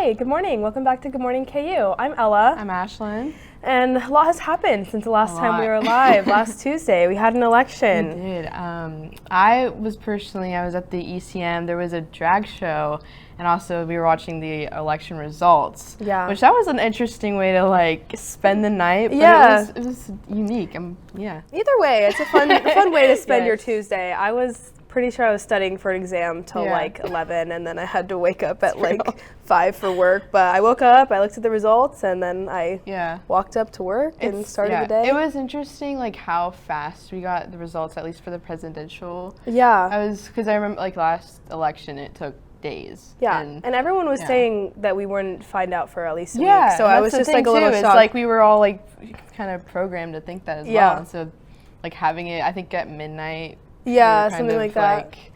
Hi, good morning. Welcome back to Good Morning KU. I'm Ella. I'm Ashlyn. And a lot has happened since the last time we were live, last Tuesday. We had an election. We did. I was at the ECM. There was a drag show, and also we were watching the election results. Yeah. Which that was an interesting way to like spend the night. But yeah. It was unique. Either way, it's a fun way to spend your Tuesday. I was pretty sure I was studying for an exam till like 11, and then I had to wake up at like 5 for work. But I woke up, I looked at the results, and then I walked up to work and started the day. It was interesting, like how fast we got the results, at least for the presidential. Yeah. Because I remember like last election, it took days. Yeah, and everyone was saying that we wouldn't find out for at least a week. So I was just like a little shocked. It's like we were all like kind of programmed to think that as well. And so like having it, I think at midnight. Yeah, something like that. Like,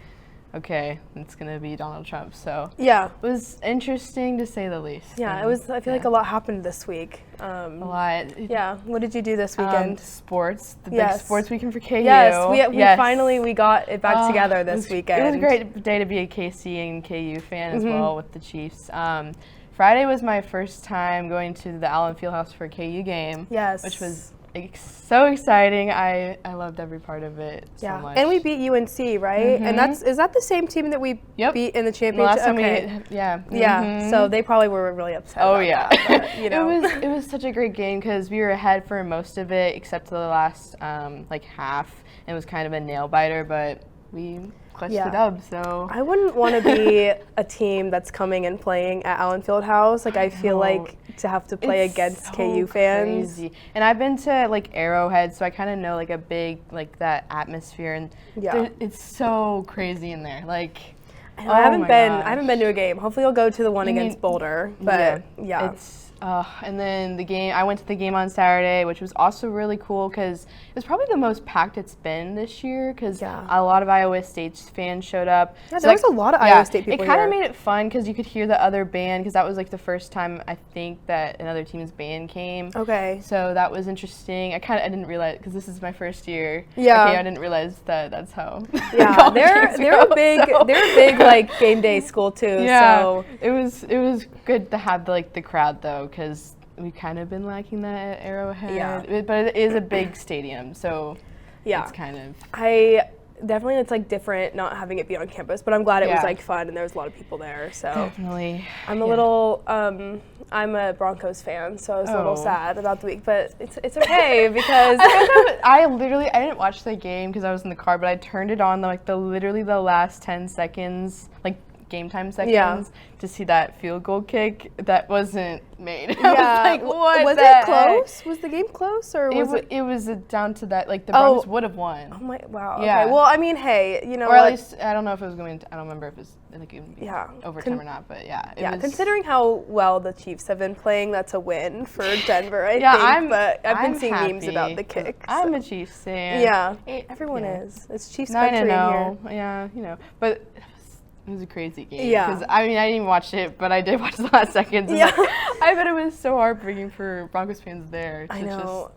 okay, it's gonna be Donald Trump. So it was interesting to say the least. Yeah, it was. I feel like a lot happened this week. A lot. Yeah. What did you do this weekend? Sports. The big sports weekend for KU. Yes, we finally got it back together this weekend. It was a great day to be a KC and KU fan as well with the Chiefs. Friday was my first time going to the Allen Fieldhouse for a KU game. Yes. Which was so exciting. I loved every part of it so much. And we beat UNC, right? And is that the same team that we beat in the championship? Last time Yeah, so they probably were really upset about that, but, you know. It was such a great game because we were ahead for most of it except for the last like half. It was kind of a nail biter, but we clutched the dub. So I wouldn't want to be a team that's coming and playing at Allen Fieldhouse. Like I feel like to have to play against KU fans. Crazy. And I've been to like Arrowhead, so I kind of know like a big like that atmosphere, and it's so crazy in there. Like I haven't been to a game. Hopefully I'll go to the one against Boulder. But it's and then the game, I went to the game on Saturday, which was also really cool because it was probably the most packed it's been this year because a lot of Iowa State fans showed up. Yeah, there was a lot of Iowa State people It kind of made it fun because you could hear the other band because that was like the first time I think that another team's band came. Okay. So that was interesting. I didn't realize because this is my first year. Yeah. Okay, I didn't realize that's how. Yeah, they're a big like game day school too. Yeah. So it was good to have the crowd though. Because we've kind of been lacking that at Arrowhead, but it is a big stadium, so it's kind of. It's like different not having it be on campus, but I'm glad it was like fun and there was a lot of people there. So definitely, I'm a little. I'm a Broncos fan, so I was a little sad about the week, but it's okay because I didn't watch the game because I was in the car, but I turned it on literally the last 10 seconds, like game time seconds, to see that field goal kick that wasn't made. I was like, what? Was it close? Was the game close or was it? It was down to that. Like the Broncos would have won. Oh my! Wow. Yeah. Okay. Well, I mean, hey, you know, or at least I don't know if it was going to. I don't remember if it was overtime or not. But considering how well the Chiefs have been playing, that's a win for Denver. I think. But I've been seeing memes about the kick. I'm a Chiefs fan. Yeah. Everyone is. It's Chiefs country in here. Yeah. You know, but. It was a crazy game. Yeah. Because, I mean, I didn't even watch it, but I did watch the last seconds. Yeah. I bet it was so heartbreaking for Broncos fans there. I know.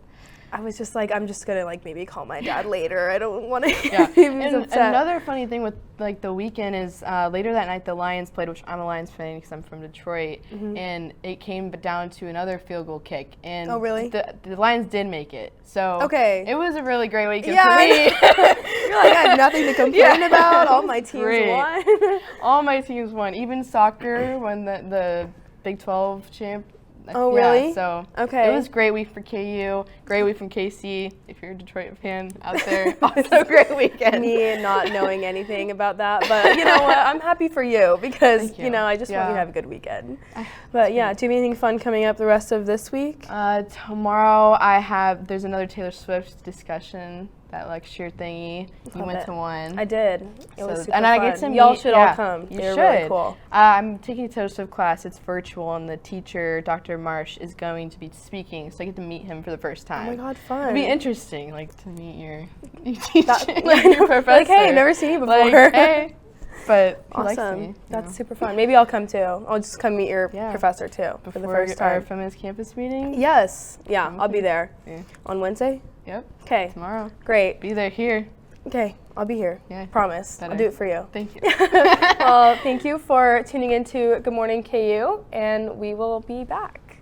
I was just like, I'm just going to, like, maybe call my dad later. I don't want to and another funny thing with, like, the weekend is later that night the Lions played, which I'm a Lions fan because I'm from Detroit, and it came down to another field goal kick. And really? The Lions did make it. So it was a really great weekend for me. You're like, I have nothing to complain about. All my teams won. All my teams won. Even soccer won the Big 12 champ. Oh, really? So it was a great week for KU, great week from KC, if you're a Detroit fan out there. Also great weekend. Me not knowing anything about that, but you know what? I'm happy for you because, you know, I just want you to have a good weekend. But yeah, do you have anything fun coming up the rest of this week? Tomorrow there's another Taylor Swift discussion. That lecture thingy. You went to one. I did. It was super fun. I get to meet. Y'all should all come. They're really cool. I'm taking a Taylor Swift class. It's virtual, and the teacher, Dr. Marsh, is going to be speaking, so I get to meet him for the first time. Oh my God, fun! It'd be interesting, like to meet your teacher, your professor. Like, hey, I've never seen you before. Like, hey. But awesome. He likes me, That's super fun. Maybe I'll come too. I'll just come meet your professor too for the first time. Our feminist campus meeting. Yes. Yeah, I'll be there on Wednesday. Yep. Okay. Tomorrow. Great. Be there here. Okay, I'll be here. Yeah. Promise. Better. I'll do it for you. Thank you. Well, thank you for tuning into Good Morning KU, and we will be back.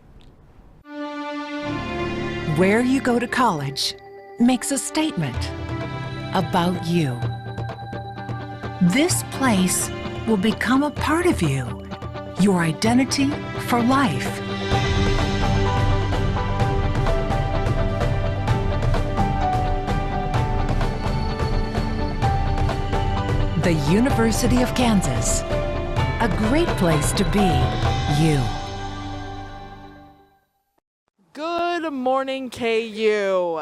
Where you go to college makes a statement about you. This place will become a part of you, your identity for life. The University of Kansas, a great place to be you. Good morning, KU.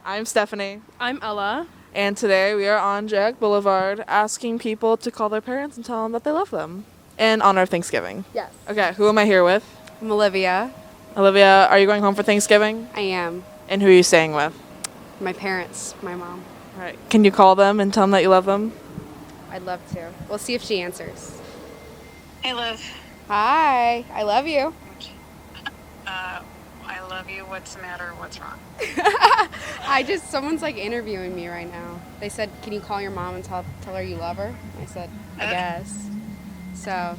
I'm Stephanie, I'm Ella. and today we are on Jack Boulevard asking people to call their parents and tell them that they love them in honor of Thanksgiving. Yes. Okay, who am I here with? I'm Olivia. Olivia, are you going home for Thanksgiving? I am. And who are you staying with? My parents, my mom. All right. Can you call them and tell them that you love them? I'd love to. We'll see if she answers. Hey, Liv. Hi, I love you. I love you. What's the matter? What's wrong? Someone's like interviewing me right now. They said, can you call your mom and tell her you love her? I said, I guess. So,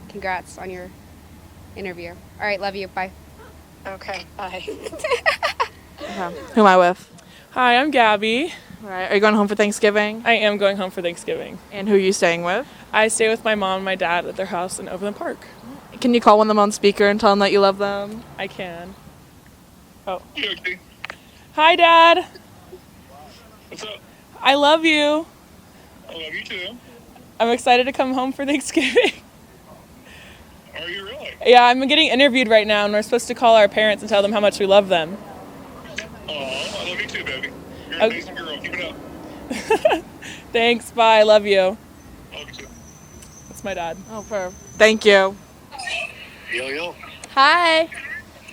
congrats on your interview. All right, love you. Bye. Okay, bye. Okay. Who am I with? Hi, I'm Gabby. All right. Are you going home for Thanksgiving? I am going home for Thanksgiving. And who are you staying with? I stay with my mom and my dad at their house in Overland Park. Can you call one of them on speaker and tell them that you love them? I can. Oh. Hey, okay. Hi, Dad. What's up? I love you. I love you too. I'm excited to come home for Thanksgiving. Are you really? Yeah, I'm getting interviewed right now, and we're supposed to call our parents and tell them how much we love them. Oh, I love you too, baby. You're an Okay. amazing girl. Keep it up. Thanks. Bye. I love you. I love you too. That's my dad. Oh, perfect. Thank you. Yo. Hi,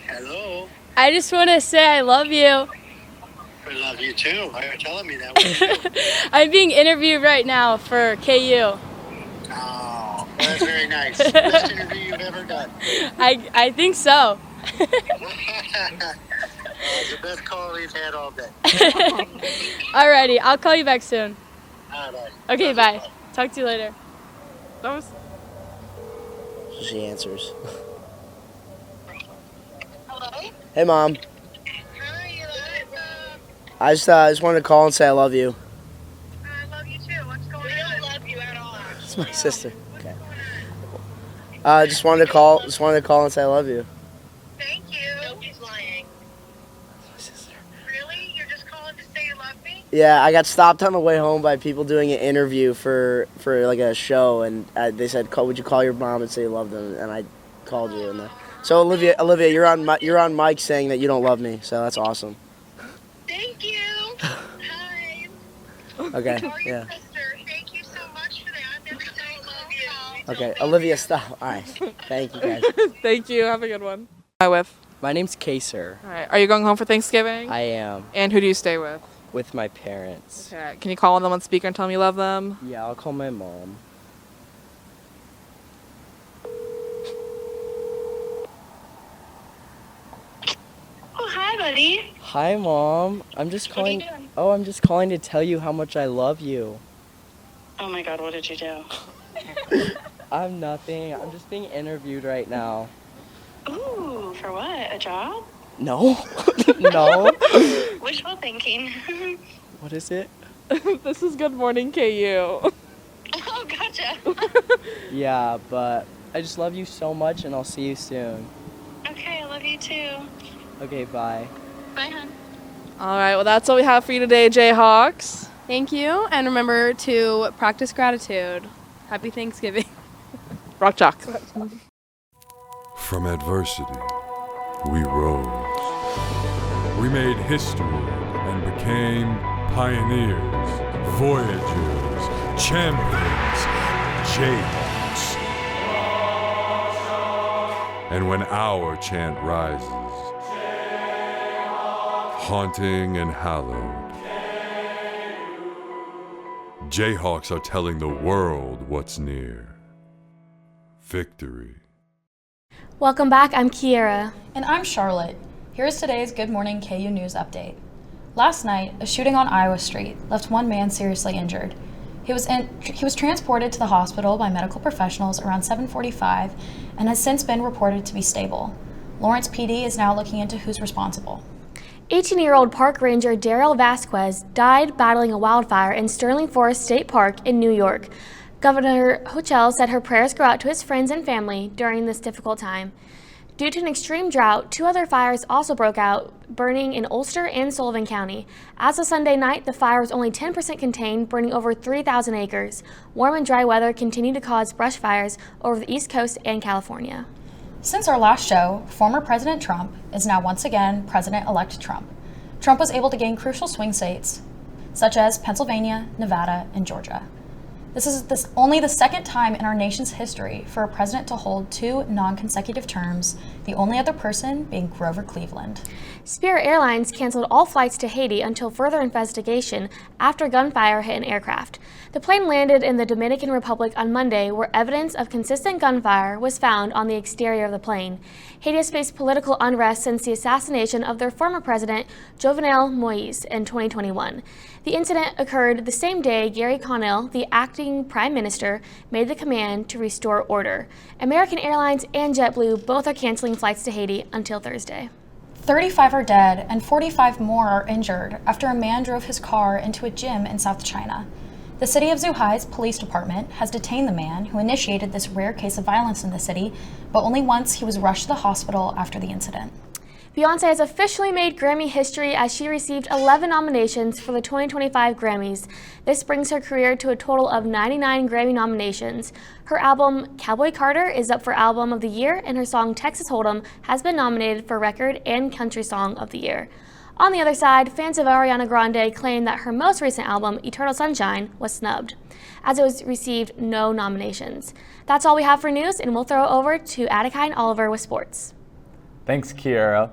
Hello. I just want to say I love you. I love you too. Why are you telling me that? I'm being interviewed right now for KU. Oh, that's very nice. Best interview you've ever done. I think so. It's the best call we've had all day. Alrighty, I'll call you back soon. All right. Okay, bye. Talk to you later. That was. She answers. Hello? Hey, Mom. Hi, Eliza. I just wanted to call and say I love you. I love you too. What's going on? We don't love you at all. It's my sister. Okay. Just wanted to call and say I love you. Thank you. Nobody's lying. My sister. Really? You're just calling to say you love me? Yeah, I got stopped on the way home by people doing an interview for like a show, and they said, "Would you call your mom and say you love them?" And I called you, and so Olivia, you're on mic saying that you don't love me, so that's awesome. Thank you. Hi. Okay, Or your yeah. sister. Thank you so much for that. Every day, love you. Okay, Olivia, stop. All right, thank you guys. Thank you. Have a good one. Am I with? My name's Kaser. All right. Are you going home for Thanksgiving? I am And who do you stay with? with my parents. Okay. Can you call one of them on speaker and tell them you love them? Yeah, I'll call my mom. Oh, hi, buddy. Hi, Mom. I'm just What are you calling. doing? Oh, I'm just calling to tell you how much I love you. Oh, my God. What did you do? I'm nothing. I'm just being interviewed right now. Ooh, for what? A job? No. No. Wishful thinking. What is it? This is Good Morning KU. Oh, gotcha. Yeah, but I just love you so much, and I'll see you soon. Okay, I love you too. Okay, bye. Bye, hon. All right. Well, that's all we have for you today, Jayhawks. Thank you, and remember to practice gratitude. Happy Thanksgiving. Rock chalk. From adversity, we rose. We made history and became pioneers, voyagers, champions, Jayhawks. And when our chant rises, haunting and hallowed, Jayhawks are telling the world what's near. Victory. Welcome back, I'm Kiera. And I'm Charlotte. Here's today's Good Morning KU News Update. Last night, a shooting on Iowa Street left one man seriously injured. He was transported to the hospital by medical professionals around 7:45 and has since been reported to be stable. Lawrence PD is now looking into who's responsible. 18-year-old park ranger Daryl Vasquez died battling a wildfire in Sterling Forest State Park in New York. Governor Hochul said her prayers go out to his friends and family during this difficult time. Due to an extreme drought, 2 other fires also broke out, burning in Ulster and Sullivan County. As of Sunday night, the fire was only 10% contained, burning over 3,000 acres. Warm and dry weather continued to cause brush fires over the East Coast and California. Since our last show, former President Trump is now once again President-elect Trump. Trump was able to gain crucial swing states, such as Pennsylvania, Nevada, and Georgia. This is only the second time in our nation's history for a president to hold 2 non-consecutive terms, the only other person being Grover Cleveland. Spirit Airlines canceled all flights to Haiti until further investigation after gunfire hit an aircraft. The plane landed in the Dominican Republic on Monday, where evidence of consistent gunfire was found on the exterior of the plane. Haiti has faced political unrest since the assassination of their former president, Jovenel Moïse, in 2021. The incident occurred the same day Gary Connell, the acting prime minister, made the command to restore order. American Airlines and JetBlue both are canceling flights to Haiti until Thursday. 35 are dead and 45 more are injured after a man drove his car into a gym in South China. The city of Zhuhai's police department has detained the man who initiated this rare case of violence in the city, but only once he was rushed to the hospital after the incident. Beyoncé has officially made Grammy history as she received 11 nominations for the 2025 Grammys. This brings her career to a total of 99 Grammy nominations. Her album, Cowboy Carter, is up for Album of the Year, and her song, Texas Hold'em, has been nominated for Record and Country Song of the Year. On the other side, fans of Ariana Grande claim that her most recent album, Eternal Sunshine, was snubbed, as it was received no nominations. That's all we have for news, and we'll throw it over to Attica and Oliver with sports. Thanks, Kiara.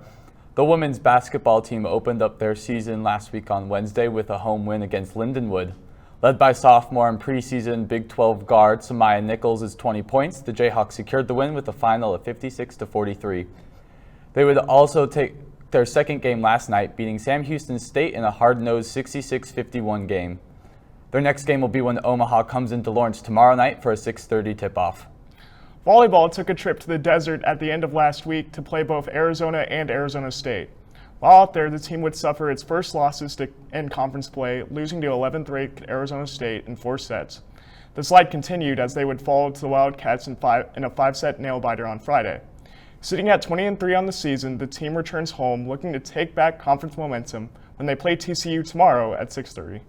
The women's basketball team opened up their season last week on Wednesday with a home win against Lindenwood. Led by sophomore and preseason Big 12 guard Samaya Nichols' 20 points, the Jayhawks secured the win with a final of 56-43. They would also take their second game last night, beating Sam Houston State in a hard-nosed 66-51 game. Their next game will be when Omaha comes into Lawrence tomorrow night for a 6:30 tip-off. Volleyball took a trip to the desert at the end of last week to play both Arizona and Arizona State. While out there, the team would suffer its first losses in conference play, losing to 11th-ranked Arizona State in 4 sets. The slide continued as they would fall to the Wildcats in a 5-set nail-biter on Friday. Sitting at 20-3 on the season, the team returns home looking to take back conference momentum when they play TCU tomorrow at 6:30.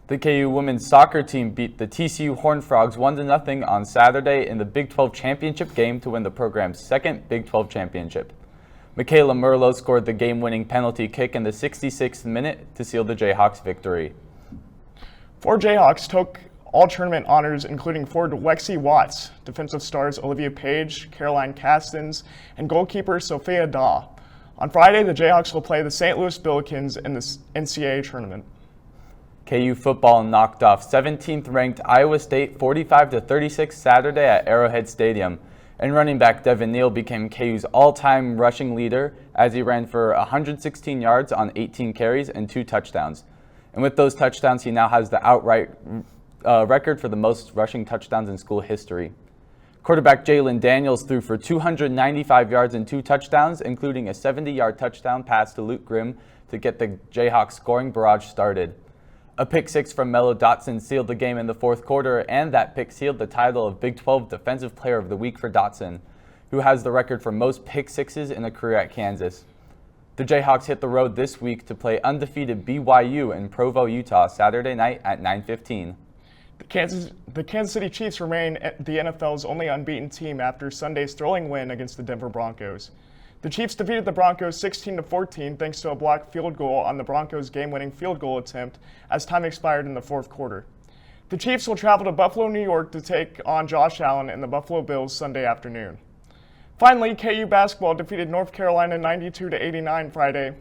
The KU women's soccer team beat the TCU Horned Frogs 1-0 on Saturday in the Big 12 championship game to win the program's second Big 12 championship. Michaela Merlo scored the game-winning penalty kick in the 66th minute to seal the Jayhawks' victory. 4 Jayhawks took all tournament honors, including forward Lexi Watts, defensive stars Olivia Page, Caroline Castens, and goalkeeper Sophia Daw. On Friday, the Jayhawks will play the St. Louis Billikens in the NCAA tournament. KU football knocked off 17th-ranked Iowa State 45-36 Saturday at Arrowhead Stadium, and running back Devin Neal became KU's all-time rushing leader as he ran for 116 yards on 18 carries and 2 touchdowns. And with those touchdowns, he now has the outright record for the most rushing touchdowns in school history. Quarterback Jalen Daniels threw for 295 yards and 2 touchdowns, including a 70-yard touchdown pass to Luke Grimm to get the Jayhawks scoring barrage started. A pick six from Mello Dotson sealed the game in the fourth quarter, and that pick sealed the title of Big 12 Defensive Player of the Week for Dotson, who has the record for most pick sixes in a career at Kansas. The Jayhawks hit the road this week to play undefeated BYU in Provo, Utah, Saturday night at 9:15. The Kansas City Chiefs remain the NFL's only unbeaten team after Sunday's thrilling win against the Denver Broncos. The Chiefs defeated the Broncos 16-14 thanks to a blocked field goal on the Broncos' game-winning field goal attempt as time expired in the fourth quarter. The Chiefs will travel to Buffalo, New York to take on Josh Allen and the Buffalo Bills Sunday afternoon. Finally, KU basketball defeated North Carolina 92-89 Friday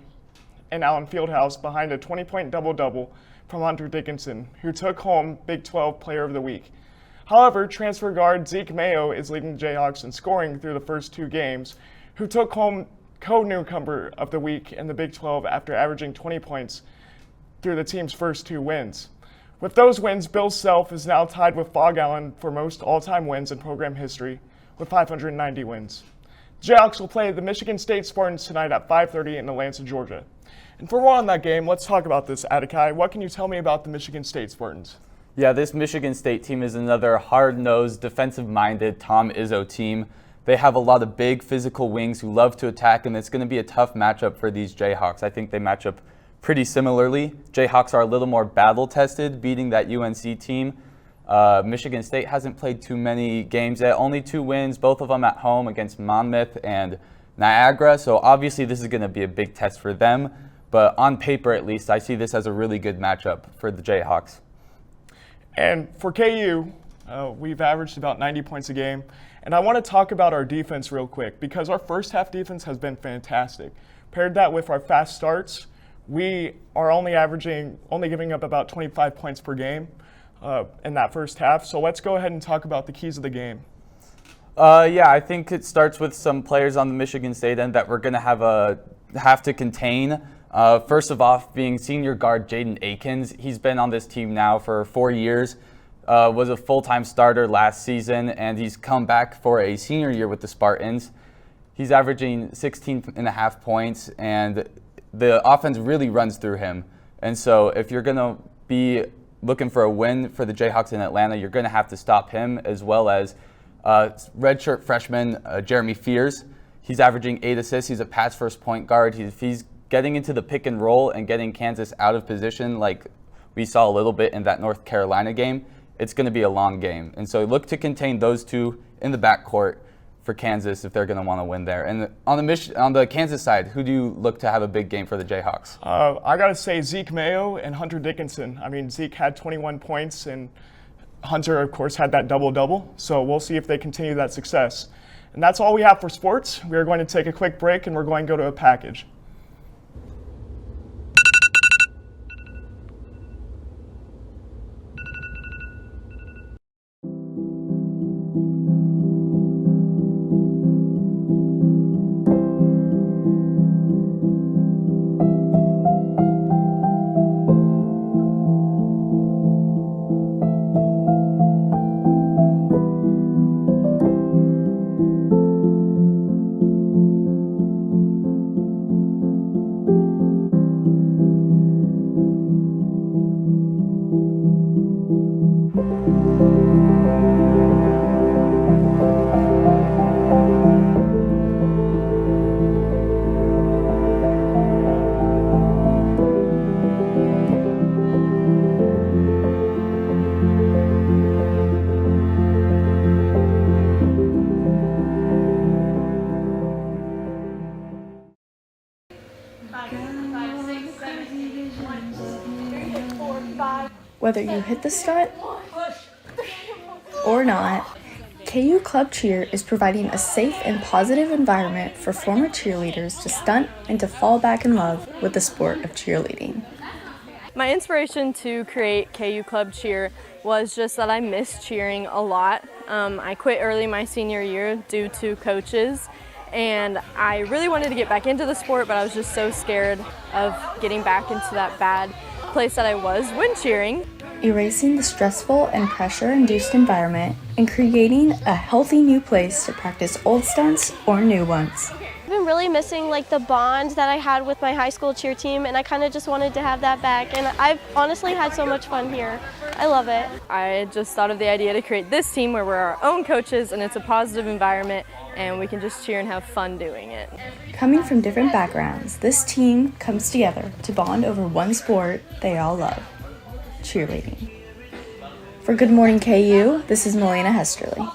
in Allen Fieldhouse behind a 20-point double-double from Hunter Dickinson, who took home Big 12 Player of the Week. However, transfer guard Zeke Mayo is leading the Jayhawks in scoring through the first 2 games, who took home co-newcomer of the week in the Big 12 after averaging 20 points through the team's first 2 wins. With those wins, Bill Self is now tied with Fog Allen for most all-time wins in program history with 590 wins. Jayhawks will play the Michigan State Spartans tonight at 5:30 in Atlanta, Georgia. And for more on that game, let's talk about this, Atakai. What can you tell me about the Michigan State Spartans? Yeah, this Michigan State team is another hard-nosed, defensive-minded Tom Izzo team. They have a lot of big physical wings who love to attack, and it's going to be a tough matchup for these Jayhawks. I think they match up pretty similarly. Jayhawks are a little more battle-tested, beating that UNC team. Michigan State hasn't played too many games yet, only 2 wins, both of them at home against Monmouth and Niagara, so obviously this is going to be a big test for them, but on paper at least, I see this as a really good matchup for the Jayhawks. And for KU, we've averaged about 90 points a game. And I want to talk about our defense real quick because our first half defense has been fantastic. Paired that with our fast starts, we are only giving up about 25 points per game in that first half. So let's go ahead and talk about the keys of the game. Yeah, I think it starts with some players on the Michigan State end that we're going to have to contain. First of all, being senior guard Jaden Akins. He's been on this team now for 4 years, was a full-time starter last season, and he's come back for a senior year with the Spartans. He's averaging 16.5 points, and the offense really runs through him. And so if you're going to be looking for a win for the Jayhawks in Atlanta, you're going to have to stop him, as well as redshirt freshman Jeremy Fears. He's averaging 8 assists. He's a pass-first point guard. He's getting into the pick and roll and getting Kansas out of position like we saw a little bit in that North Carolina game. It's going to be a long game. And so look to contain those two in the backcourt for Kansas if they're going to want to win there. And on the Kansas side, who do you look to have a big game for the Jayhawks? I got to say Zeke Mayo and Hunter Dickinson. I mean, Zeke had 21 points, and Hunter, of course, had that double-double. So we'll see if they continue that success. And that's all we have for sports. We are going to take a quick break, and we're going to go to a package. Whether you hit the stunt or not, KU Club Cheer is providing a safe and positive environment for former cheerleaders to stunt and to fall back in love with the sport of cheerleading. My inspiration to create KU Club Cheer was just that I miss cheering a lot. I quit early my senior year due to coaches, and I really wanted to get back into the sport, but I was just so scared of getting back into that bad place that I was when cheering. Erasing the stressful and pressure-induced environment and creating a healthy new place to practice old stunts or new ones. I've been really missing the bond that I had with my high school cheer team, and I kind of just wanted to have that back, and I've honestly had so much fun here. I love it. I just thought of the idea to create this team where we're our own coaches and it's a positive environment and we can just cheer and have fun doing it. Coming from different backgrounds, this team comes together to bond over one sport they all love, cheerleading. For Good Morning KU, this is Melina Hesterly.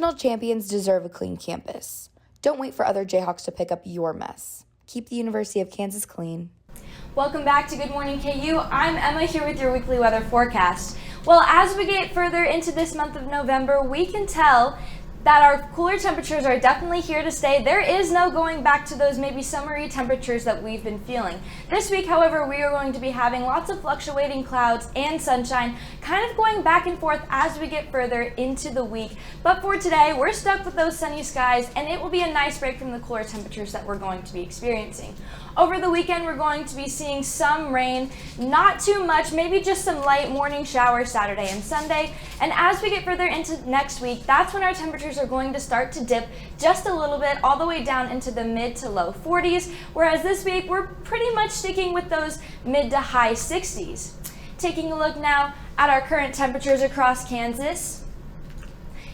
National champions deserve a clean campus. Don't wait for other Jayhawks to pick up your mess. Keep the University of Kansas clean. Welcome back to Good Morning KU. I'm Emma here with your weekly weather forecast. Well, as we get further into this month of November, we can tell that our cooler temperatures are definitely here to stay. There is no going back to those maybe summery temperatures that we've been feeling. This week, however, we are going to be having lots of fluctuating clouds and sunshine, kind of going back and forth as we get further into the week. But for today, we're stuck with those sunny skies, and it will be a nice break from the cooler temperatures that we're going to be experiencing. Over the weekend, we're going to be seeing some rain, not too much, maybe just some light morning showers Saturday and Sunday. And as we get further into next week, that's when our temperatures are going to start to dip just a little bit, all the way down into the mid to low 40s, whereas this week, we're pretty much sticking with those mid to high 60s. Taking a look now at our current temperatures across Kansas.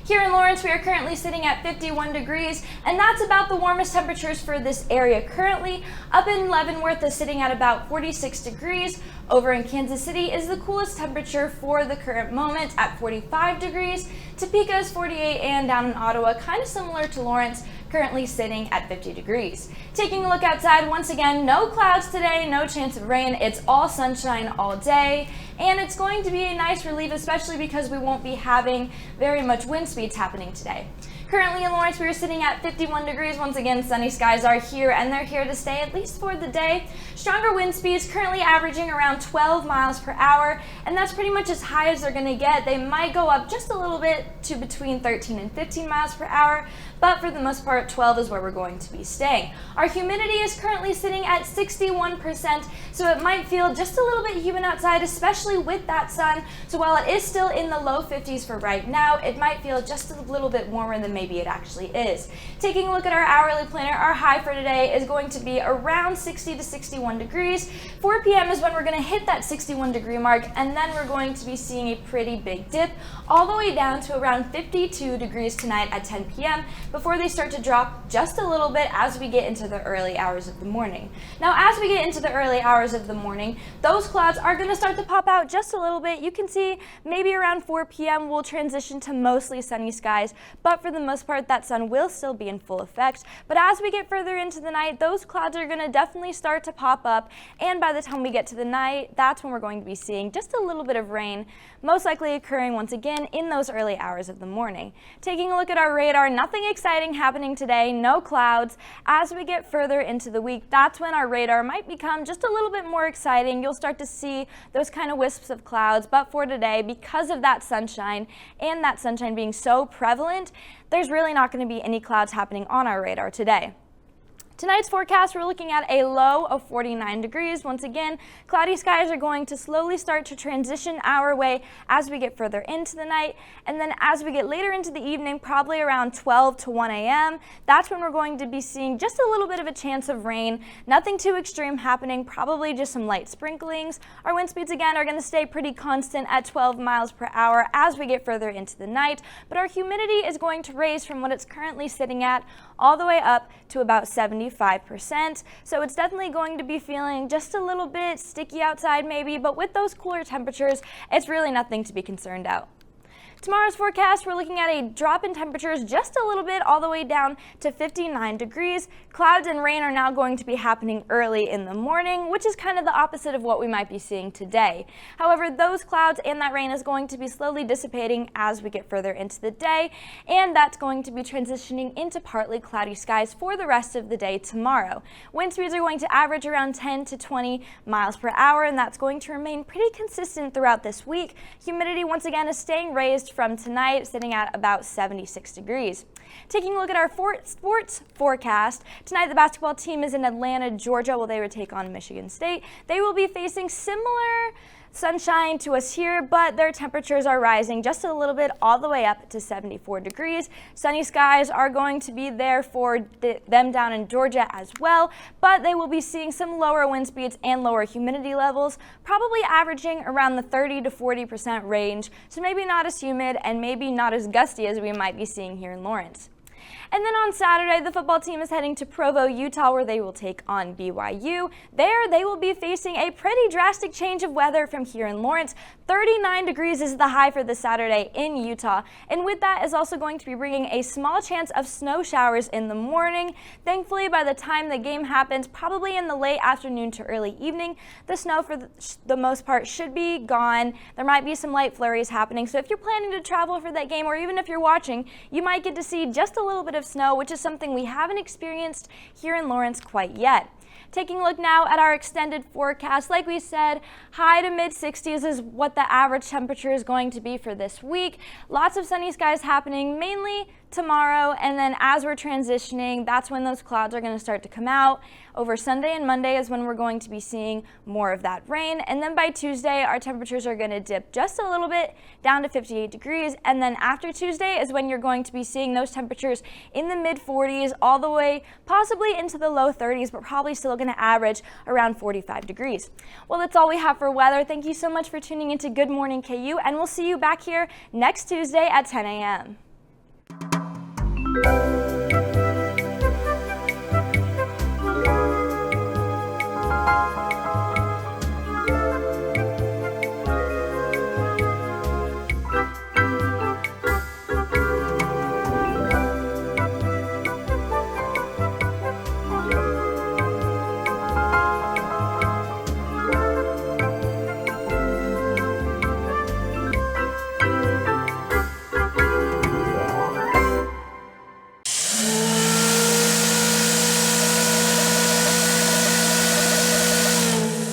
Here in Lawrence, we are currently sitting at 51 degrees, and that's about the warmest temperatures for this area currently. Up in Leavenworth is sitting at about 46 degrees. Over in Kansas City is the coolest temperature for the current moment at 45 degrees. Topeka is 48, and down in Ottawa, kind of similar to Lawrence, currently sitting at 50 degrees. Taking a look outside, once again, no clouds today, no chance of rain. It's all sunshine all day, and it's going to be a nice relief, especially because we won't be having very much wind speeds happening today. Currently in Lawrence, we are sitting at 51 degrees. Once again, sunny skies are here, and they're here to stay, at least for the day. Stronger wind speeds currently averaging around 12 miles per hour, and that's pretty much as high as they're going to get. They might go up just a little bit to between 13 and 15 miles per hour, but for the most part, 12 is where we're going to be staying. Our humidity is currently sitting at 61%, so it might feel just a little bit humid outside, especially with that sun. So while it is still in the low 50s for right now, it might feel just a little bit warmer than maybe it actually is. Taking a look at our hourly planner, our high for today is going to be around 60 to 61 degrees. 4 p.m. is when we're going to hit that 61 degree mark, and then we're going to be seeing a pretty big dip all the way down to around 52 degrees tonight at 10 p.m. before they start to drop just a little bit as we get into the early hours of the morning. Now, as we get into the early hours of the morning, those clouds are going to start to pop out just a little bit. You can see maybe around 4 p.m. we'll transition to mostly sunny skies, but for the most part, that sun will still be in full effect. But as we get further into the night, those clouds are going to definitely start to pop up, and by the time we get to the night, that's when we're going to be seeing just a little bit of rain, most likely occurring once again in those early hours of the morning. Taking a look at our radar, nothing exciting happening today, no clouds. As we get further into the week, that's when our radar might become just a little bit more exciting. You'll start to see those kind of wisps of clouds, but for today, because of that sunshine and that sunshine being so prevalent, there's really not going to be any clouds happening on our radar today. Tonight's forecast, we're looking at a low of 49 degrees. Once again, cloudy skies are going to slowly start to transition our way as we get further into the night. And then as we get later into the evening, probably around 12 to 1 a.m., that's when we're going to be seeing just a little bit of a chance of rain. Nothing too extreme happening, probably just some light sprinklings. Our wind speeds again are going to stay pretty constant at 12 miles per hour as we get further into the night. But our humidity is going to raise from what it's currently sitting at all the way up to about 75%. So it's definitely going to be feeling just a little bit sticky outside maybe, but with those cooler temperatures, it's really nothing to be concerned about. Tomorrow's forecast, we're looking at a drop in temperatures just a little bit all the way down to 59 degrees. Clouds and rain are now going to be happening early in the morning, which is kind of the opposite of what we might be seeing today. However, those clouds and that rain is going to be slowly dissipating as we get further into the day, and that's going to be transitioning into partly cloudy skies for the rest of the day tomorrow. Wind speeds are going to average around 10 to 20 miles per hour, and that's going to remain pretty consistent throughout this week. Humidity once again is staying raised from tonight, sitting at about 76 degrees. Taking a look at our sports forecast, tonight the basketball team is in Atlanta, Georgia, while they would take on Michigan State. They will be facing similar sunshine to us here, but their temperatures are rising just a little bit all the way up to 74 degrees. Sunny skies are going to be there for them down in Georgia as well, but they will be seeing some lower wind speeds and lower humidity levels, probably averaging around the 30 to 40% range, so maybe not as humid and maybe not as gusty as we might be seeing here in Lawrence. And then on Saturday, the football team is heading to Provo, Utah, where they will take on BYU. There, they will be facing a pretty drastic change of weather from here in Lawrence. 39 degrees is the high for this Saturday in Utah. And with that is also going to be bringing a small chance of snow showers in the morning. Thankfully, by the time the game happens, probably in the late afternoon to early evening, the snow for the most part should be gone. There might be some light flurries happening. So if you're planning to travel for that game, or even if you're watching, you might get to see just a little bit of snow, which is something we haven't experienced here in Lawrence quite yet. Taking a look now at our extended forecast, like we said, high to mid 60s is what the average temperature is going to be for this week. Lots of sunny skies happening mainly tomorrow, and then as we're transitioning, that's when those clouds are going to start to come out. Over Sunday and Monday is when we're going to be seeing more of that rain, and then by Tuesday, our temperatures are going to dip just a little bit down to 58 degrees, and then after Tuesday is when you're going to be seeing those temperatures in the mid 40s all the way possibly into the low 30s, but probably still going to average around 45 degrees. Well, that's all we have for weather. Thank you so much for tuning into Good Morning KU, and we'll see you back here next Tuesday at 10 a.m.